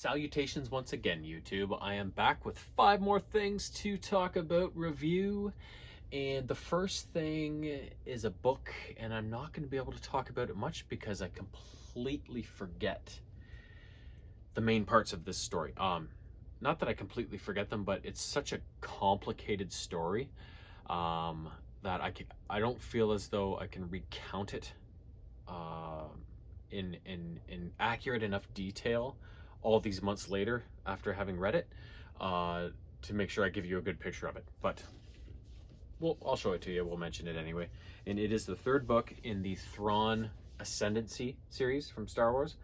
Salutations once again, YouTube. I am back with 5 more things to talk about, review. And the first thing is a book, and I'm not going to be able to talk about it much because I completely forget the main parts of this story. Not that I completely forget them, but it's such a complicated story that I don't feel as though I can recount it in accurate enough detail all these months later after having read it to make sure I give you a good picture of it. But I'll show it to you. We'll mention it anyway. And it is the third book in the Thrawn Ascendancy series from Star Wars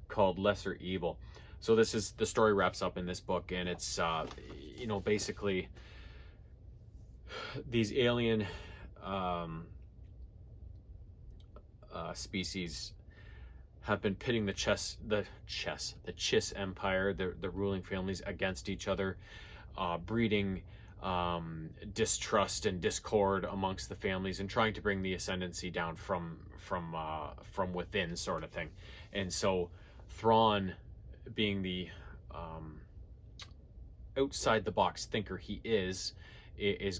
called Lesser Evil. So the story wraps up in this book, and it's basically these alien species have been pitting the Chiss Empire, the ruling families, against each other, breeding distrust and discord amongst the families, and trying to bring the Ascendancy down from within, sort of thing. And so Thrawn, being the outside the box thinker he is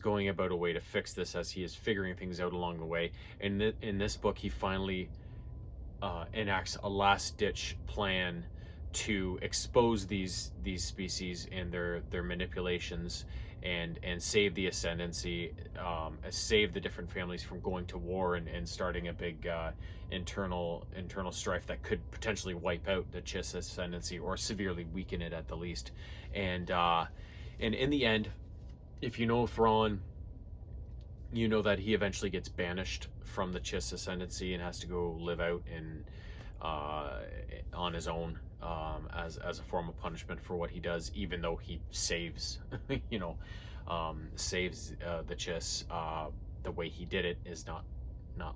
going about a way to fix this, as he is figuring things out along the way. And in this book, he finally enacts a last-ditch plan to expose these species and their manipulations, and save the Ascendancy, save the different families from going to war and starting a big internal strife that could potentially wipe out the Chiss Ascendancy or severely weaken it at the least. And in the end, if you know Thrawn, you know that he eventually gets banished from the Chiss Ascendancy and has to go live out on his own as a form of punishment for what he does, even though he saves saves the Chiss. The way he did it is not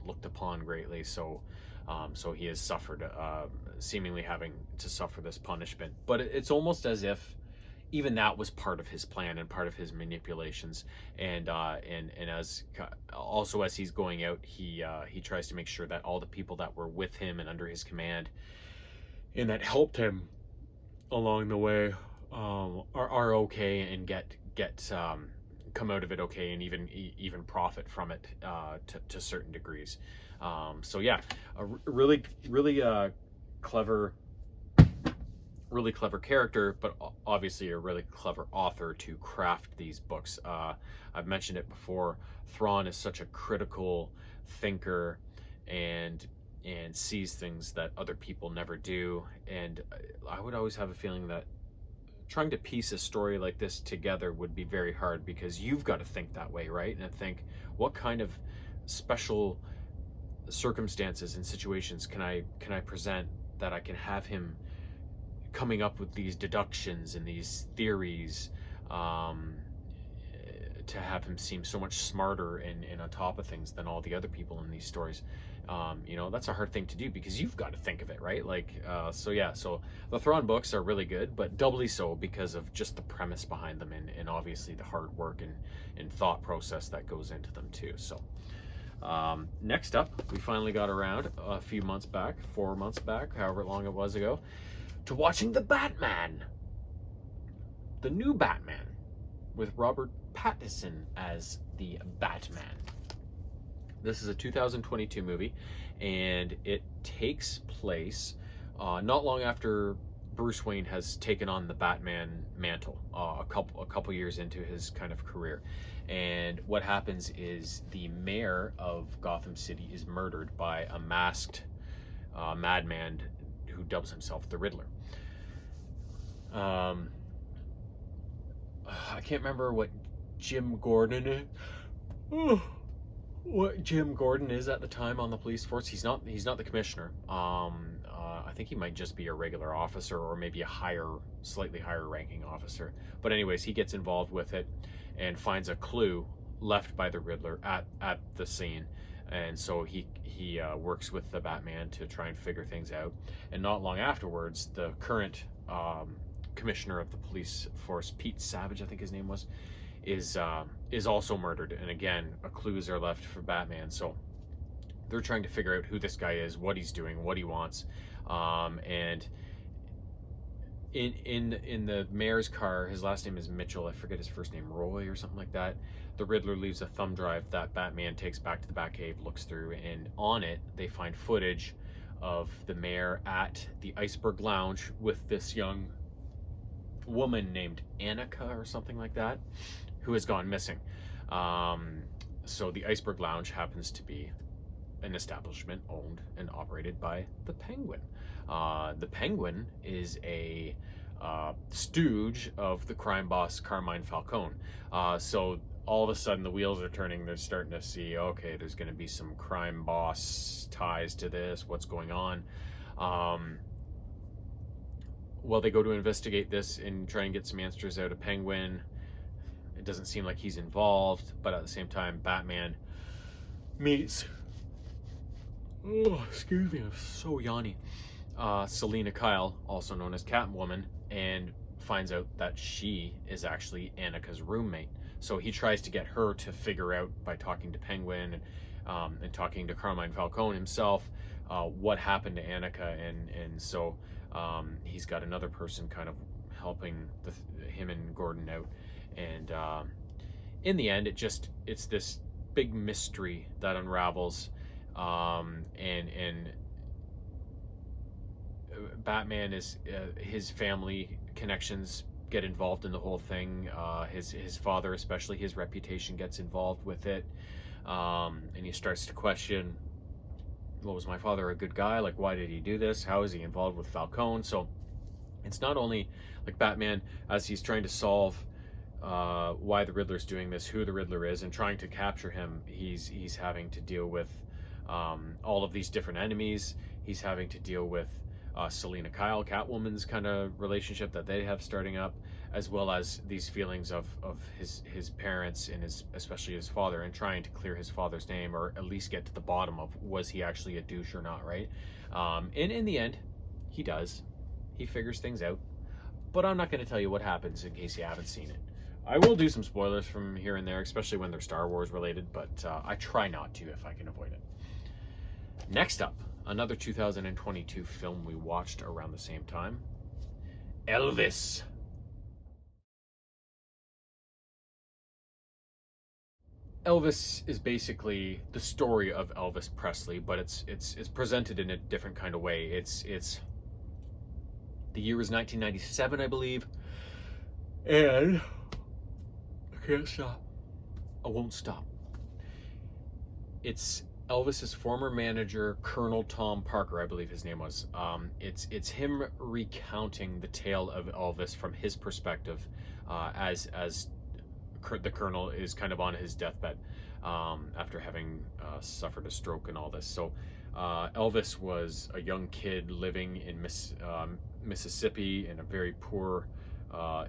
looked upon greatly, so he has suffered, seemingly having to suffer this punishment. But it's almost as if even that was part of his plan and part of his manipulations. And as he's going out, he tries to make sure that all the people that were with him and under his command and that helped him along the way are okay and get come out of it okay, and even profit from it to certain degrees. So yeah, a really clever character, but obviously a really clever author to craft these books. I've mentioned it before, Thrawn is such a critical thinker and sees things that other people never do, and I would always have a feeling that trying to piece a story like this together would be very hard, because you've got to think that way, right? And think, what kind of special circumstances and situations can I present that I can have him coming up with these deductions and these theories, to have him seem so much smarter and on top of things than all the other people in these stories. That's a hard thing to do, because you've got to think of it, right? So the Thrawn books are really good, but doubly so because of just the premise behind them, and obviously the hard work and thought process that goes into them too. So next up, we finally got around a few months back, 4 months back, however long it was ago, to watching The Batman, the new Batman, with Robert Pattinson as the Batman. This is a 2022 movie, and it takes place not long after Bruce Wayne has taken on the Batman mantle, a couple years into his kind of career. And what happens is the mayor of Gotham City is murdered by a masked madman who dubs himself the Riddler. I can't remember what Jim Gordon is at the time on the police force. He's not the commissioner. I think he might just be a regular officer, or maybe a slightly higher ranking officer. But anyways, he gets involved with it and finds a clue left by the Riddler at the scene. And so he works with the Batman to try and figure things out. And not long afterwards, the current commissioner of the police force, Pete Savage, I think his name was, is also murdered. And again, clues are left for Batman. So they're trying to figure out who this guy is, what he's doing, what he wants. And in the mayor's car, his last name is Mitchell. I forget his first name, Roy or something like that. The Riddler leaves a thumb drive that Batman takes back to the Batcave, looks through, and on it they find footage of the mayor at the Iceberg Lounge with this young woman named Annika or something like that, who has gone missing. So the Iceberg Lounge happens to be an establishment owned and operated by the Penguin. The Penguin is a stooge of the crime boss Carmine Falcone. So all of a sudden the wheels are turning. They're starting to see, okay, there's going to be some crime boss ties to this. What's going on? Well, they go to investigate this and try and get some answers out of Penguin. It doesn't seem like he's involved, but at the same time, Batman meets, oh, excuse me, I'm so yawny, Selina Kyle, also known as Catwoman, and finds out that she is actually Annika's roommate. So he tries to get her to figure out, by talking to Penguin and talking to Carmine Falcone himself, what happened to Annika, and so he's got another person kind of helping him and Gordon out, and in the end, it's this big mystery that unravels, and Batman is his family connections get involved in the whole thing. His father, especially, his reputation gets involved with it, and he starts to question, well, was my father a good guy? Like, why did he do this? How is he involved with Falcone? So it's not only like Batman, as he's trying to solve why the Riddler's doing this, who the Riddler is, and trying to capture him, he's having to deal with all of these different enemies. He's having to deal with Selina Kyle, Catwoman's kind of relationship that they have starting up, as well as these feelings of his parents and especially his father, and trying to clear his father's name, or at least get to the bottom of, was he actually a douche or not, right? And in the end, he does. He figures things out. But I'm not going to tell you what happens in case you haven't seen it. I will do some spoilers from here and there, especially when they're Star Wars related, but I try not to if I can avoid it. Next up, another 2022 film we watched around the same time, Elvis. Elvis is basically the story of Elvis Presley, but it's presented in a different kind of way. It's the year is 1997, I believe, and I can't stop. I won't stop. It's Elvis's former manager, Colonel Tom Parker, I believe his name was. It's him recounting the tale of Elvis from his perspective, as the Colonel is kind of on his deathbed after having suffered a stroke and all this. So Elvis was a young kid living in Mississippi, in a very poor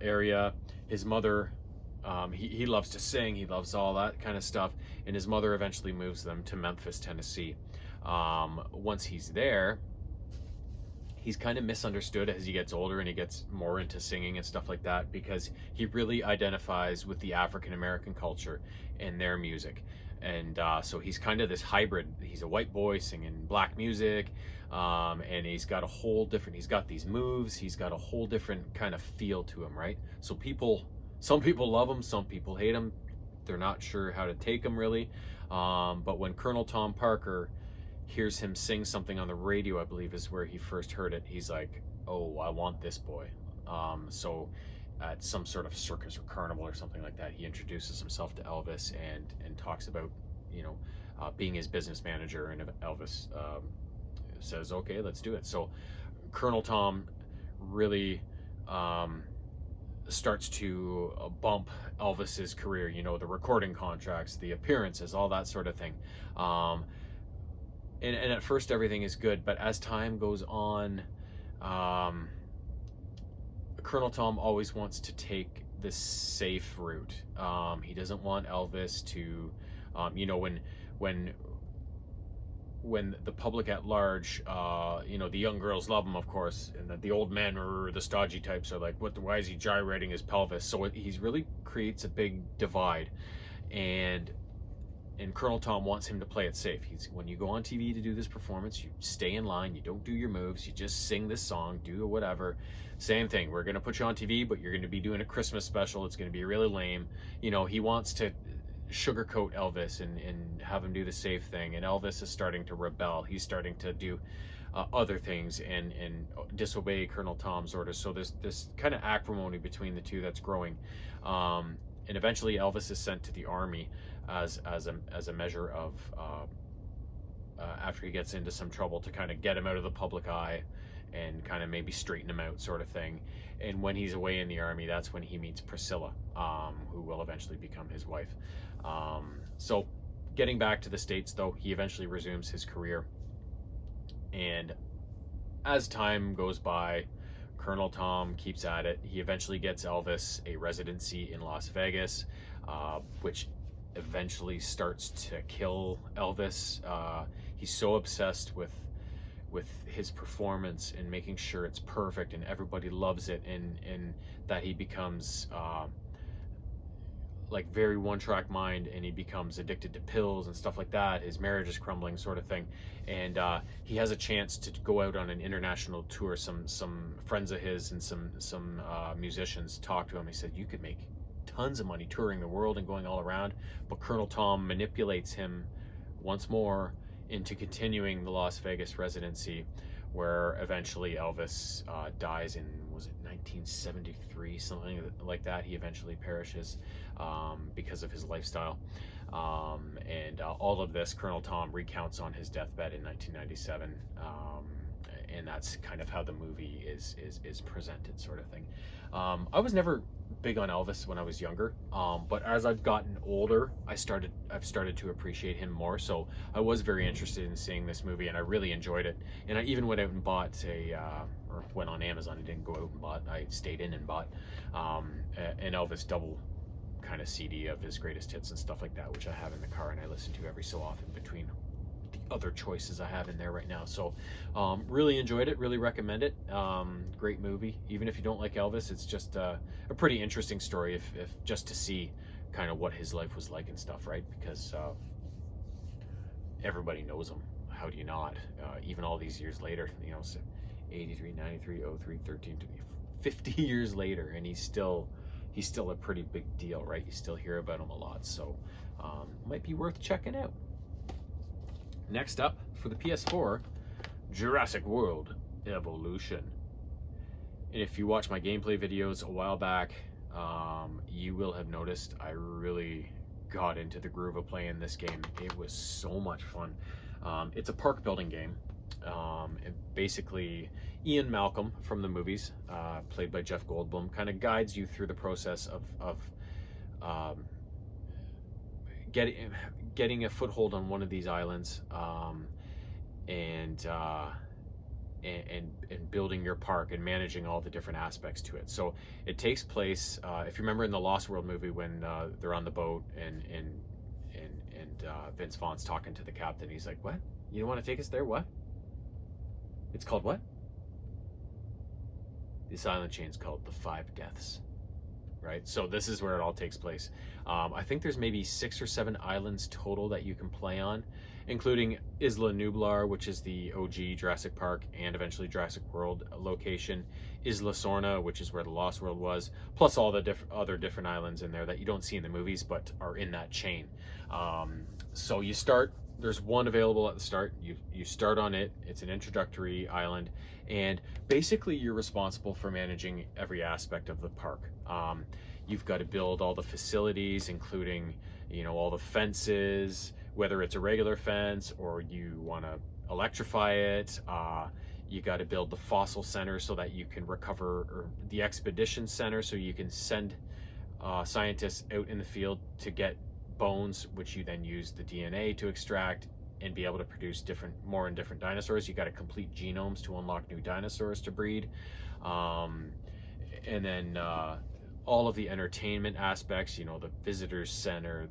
area. His mother, he loves to sing, he loves all that kind of stuff, and his mother eventually moves them to Memphis, Tennessee. Once he's there, he's kind of misunderstood as he gets older and he gets more into singing and stuff like that, because he really identifies with the African American culture and their music. And so he's kind of this hybrid. He's a white boy singing black music, and he's got these moves, he's got a whole different kind of feel to him, right? So some people love him, some people hate him. They're not sure how to take him, really. But when Colonel Tom Parker hears him sing something on the radio, I believe is where he first heard it, he's like, oh, I want this boy. So at some sort of circus or carnival or something like that, he introduces himself to Elvis and talks about, being his business manager, and Elvis says, okay, let's do it. So Colonel Tom really starts to bump Elvis's career, the recording contracts, the appearances, all that sort of thing. And at first everything is good, but as time goes on, Colonel Tom always wants to take the safe route. He doesn't want Elvis to, when the public at large, the young girls love him, of course, and the old men or the stodgy types are like, why is he gyrating his pelvis? So he's really creates a big divide. And and Colonel Tom wants him to play it safe. When you go on TV to do this performance, you stay in line, you don't do your moves, you just sing this song, do whatever. Same thing, we're going to put you on TV, but you're going to be doing a Christmas special. It's going to be really lame. He wants to sugarcoat Elvis and have him do the safe thing, and Elvis is starting to rebel. He's starting to do other things and disobey Colonel Tom's orders. So there's this kind of acrimony between the two that's growing, and eventually Elvis is sent to the army as a measure of after he gets into some trouble, to kind of get him out of the public eye and kind of maybe straighten him out, sort of thing. And when he's away in the army, that's when he meets Priscilla, who will eventually become his wife. So getting back to the States, though, he eventually resumes his career. And as time goes by, Colonel Tom keeps at it. He eventually gets Elvis a residency in Las Vegas, which eventually starts to kill Elvis. He's so obsessed with his performance and making sure it's perfect and everybody loves it, and that he becomes like very one-track mind, and he becomes addicted to pills and stuff like that. His marriage is crumbling, sort of thing. And he has a chance to go out on an international tour. Some friends of his and some musicians talked to him. He said, you could make tons of money touring the world and going all around. But Colonel Tom manipulates him once more into continuing the Las Vegas residency, where eventually Elvis dies in, was it 1973, something like that. He eventually perishes because of his lifestyle. And all of this Colonel Tom recounts on his deathbed in 1997. And that's kind of how the movie is presented, sort of thing. I was never big on Elvis when I was younger, but as I've gotten older, I've started to appreciate him more. So I was very interested in seeing this movie, and I really enjoyed it. And I even went out and bought or went on Amazon. I didn't go out and bought. I stayed in and bought an Elvis double kind of CD of his greatest hits and stuff like that, which I have in the car and I listen to every so often between the other choices I have in there right now. So really enjoyed it, really recommend it. Great movie. Even if you don't like Elvis, it's just a pretty interesting story, if just to see kind of what his life was like and stuff, right? Because everybody knows him. How do you not? Even all these years later, 83, 93, 03, 13, 50 years later, and he's still a pretty big deal, right? You still hear about him a lot. So might be worth checking out. Next up, for the PS4, Jurassic World Evolution. And if you watch my gameplay videos a while back, you will have noticed I really got into the groove of playing this game. It was so much fun. It's a park building game. And basically, Ian Malcolm from the movies, played by Jeff Goldblum, kind of guides you through the process of getting a foothold on one of these islands, and building your park and managing all the different aspects to it. So it takes place, if you remember in the Lost World movie, when they're on the boat and Vince Vaughn's talking to the captain. He's like, "What? You don't want to take us there? What? It's called what?" This island chain's called the Five Deaths, right? So this is where it all takes place. I think there's maybe 6 or 7 islands total that you can play on, including Isla Nublar, which is the OG Jurassic Park and eventually Jurassic World location, Isla Sorna, which is where the Lost World was, plus all the other different islands in there that you don't see in the movies but are in that chain. So you start, there's one available at the start. You start on it. It's an introductory island, and basically you're responsible for managing every aspect of the park. You've got to build all the facilities, including all the fences, whether it's a regular fence or you want to electrify it. You got to build the fossil center so that you can recover, or the expedition center, so you can send scientists out in the field to get bones, which you then use the DNA to extract and be able to produce more and different dinosaurs. You got to complete genomes to unlock new dinosaurs to breed, and then all of the entertainment aspects, the visitors center,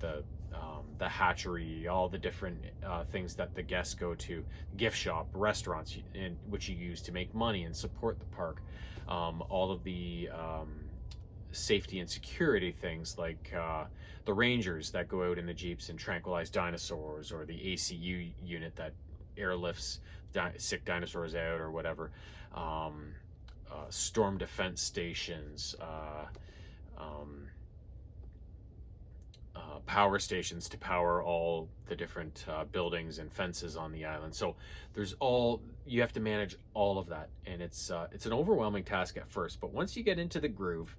the hatchery, all the different things that the guests go to, gift shop, restaurants, which you use to make money and support the park, all of the safety and security things like the rangers that go out in the jeeps and tranquilize dinosaurs, or the ACU unit that airlifts sick dinosaurs out or whatever. Storm defense stations, power stations to power all the different buildings and fences on the island. So you have to manage all of that, and it's an overwhelming task at first, but once you get into the groove,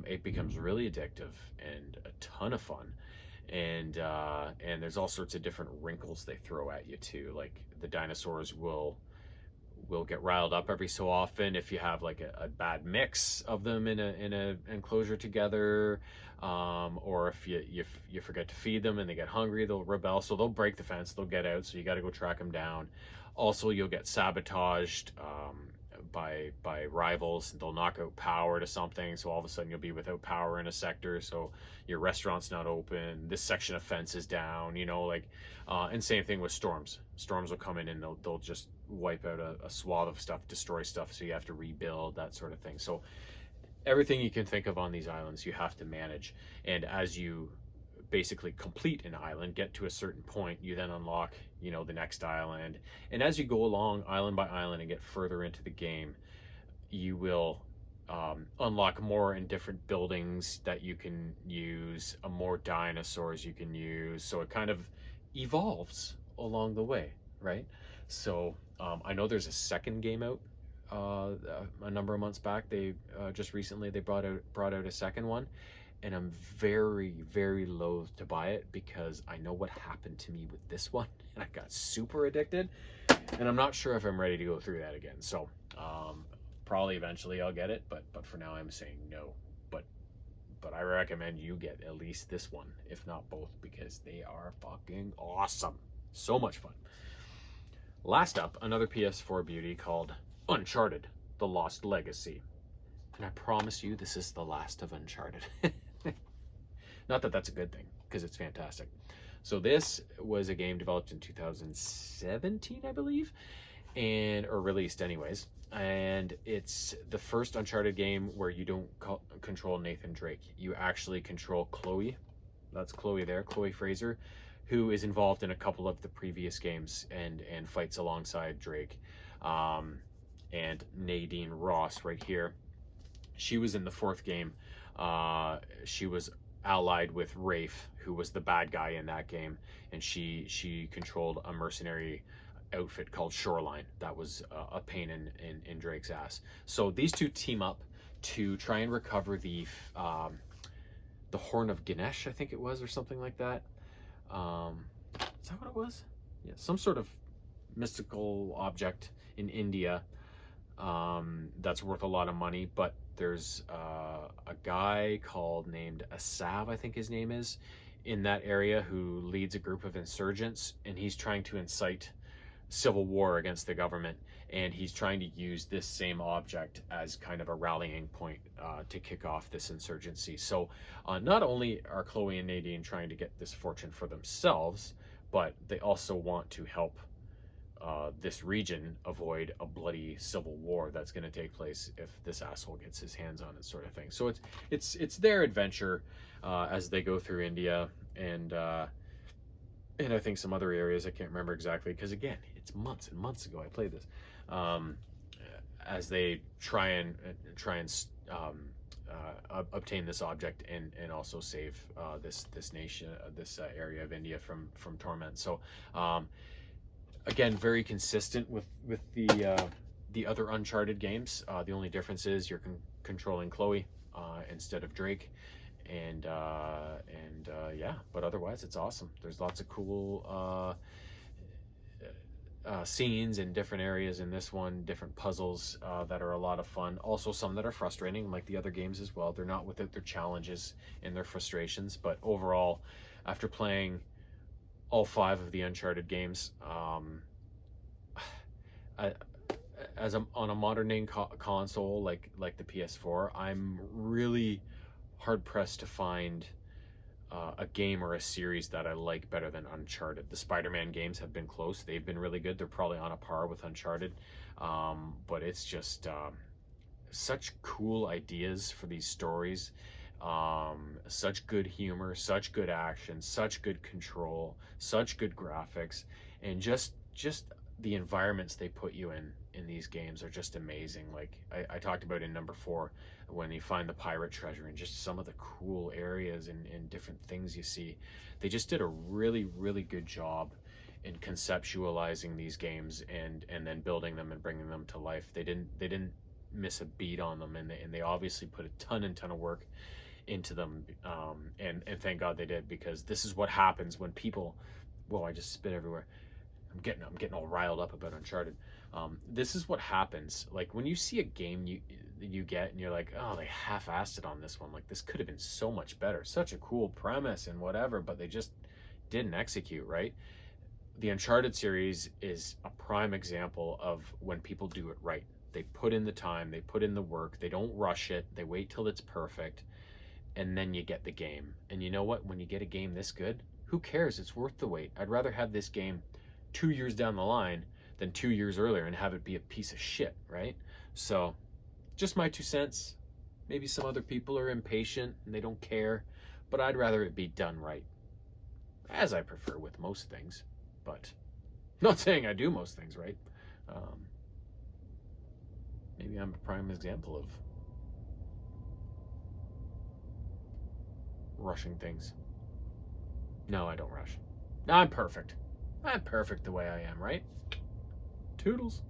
it becomes really addictive and a ton of fun. And there's all sorts of different wrinkles they throw at you too. Like the dinosaurs will get riled up every so often if you have like a bad mix of them in a enclosure together, or if you forget to feed them and they get hungry, they'll rebel. So they'll break the fence, they'll get out. So you got to go track them down. Also, you'll get sabotaged by rivals. They'll knock out power to something, so all of a sudden you'll be without power in a sector, so your restaurant's not open, this section of fence is down, and same thing with storms will come in and they'll just wipe out a swath of stuff, destroy stuff, so you have to rebuild, that sort of thing. So everything you can think of on these islands you have to manage, and as you basically complete an island, get to a certain point, you then unlock the next island, and as you go along island by island and get further into the game, you will unlock more and different buildings that you can use, more dinosaurs you can use, so it kind of evolves along the way, right? So I know there's a second game out a number of months back. They just recently they brought out a second one, and I'm very, very loath to buy it because I know what happened to me with this one, and I got super addicted, and I'm not sure if I'm ready to go through that again. So probably eventually I'll get it, but for now I'm saying no. But I recommend you get at least this one, if not both, because they are fucking awesome. So much fun. Last up, another PS4 beauty called Uncharted: The Lost Legacy. And I promise you, this is the last of Uncharted. Not that that's a good thing, because it's fantastic. So this was a game developed in 2017, I believe, or released anyways. And it's the first Uncharted game where you don't control Nathan Drake. You actually control Chloe. That's Chloe there, Chloe Fraser, who is involved in a couple of the previous games and fights alongside Drake. And Nadine Ross right here. She was in the fourth game. She was allied with Rafe, who was the bad guy in that game, and she controlled a mercenary outfit called Shoreline. That was a pain in Drake's ass. So these two team up to try and recover the Horn of Ganesh, I think it was, or something like that. Is that what it was? Yeah, some sort of mystical object in India that's worth a lot of money, but there's a guy named Asav, I think his name is, in that area, who leads a group of insurgents, and he's trying to incite civil war against the government, and he's trying to use this same object as kind of a rallying point to kick off this insurgency. So not only are Chloe and Nadine trying to get this fortune for themselves, but they also want to help this region avoid a bloody civil war that's going to take place if this asshole gets his hands on it, sort of thing. So it's their adventure as they go through India and I think some other areas. I can't remember exactly, because again, it's months and months ago I played this. As they try and obtain this object and also save this nation, this area of India from torment. So again, very consistent with the other Uncharted games. The only difference is you're controlling Chloe instead of Drake, and yeah. But otherwise, it's awesome. There's lots of cool scenes in different areas in this one, different puzzles that are a lot of fun. Also, some that are frustrating, like the other games as well. They're not without their challenges and their frustrations, but overall, after playing all 5 of the Uncharted games, on a modern day console like the PS4, I'm really hard pressed to find a game or a series that I like better than Uncharted. The Spider-Man games have been close; they've been really good. They're probably on a par with Uncharted, but it's just such cool ideas for these stories, such good humor, such good action, such good control, such good graphics, and just the environments they put you in these games are just amazing. Like I talked about in number 4, when you find the pirate treasure and just some of the cool areas and different things you see. They just did a really, really good job in conceptualizing these games and then building them and bringing them to life. They didn't miss a beat on them, and they obviously put a ton of work into them, and thank God they did, because this is what happens when people, whoa, I just spit everywhere. I'm getting all riled up about Uncharted. This is what happens. Like when you see a game you get and you're like, oh, they half-assed it on this one. Like this could have been so much better. Such a cool premise and whatever, but they just didn't execute, right? The Uncharted series is a prime example of when people do it right. They put in the time, they put in the work, they don't rush it, they wait till it's perfect, and then you get the game. And you know what? When you get a game this good, who cares? It's worth the wait. I'd rather have this game 2 years down the line than 2 years earlier and have it be a piece of shit, right? So, just my 2 cents. Maybe some other people are impatient and they don't care, but I'd rather it be done right, as I prefer with most things. But not saying I do most things right. Maybe I'm a prime example of rushing things. No, I don't rush. I'm perfect. I'm perfect the way I am, right? Toodles.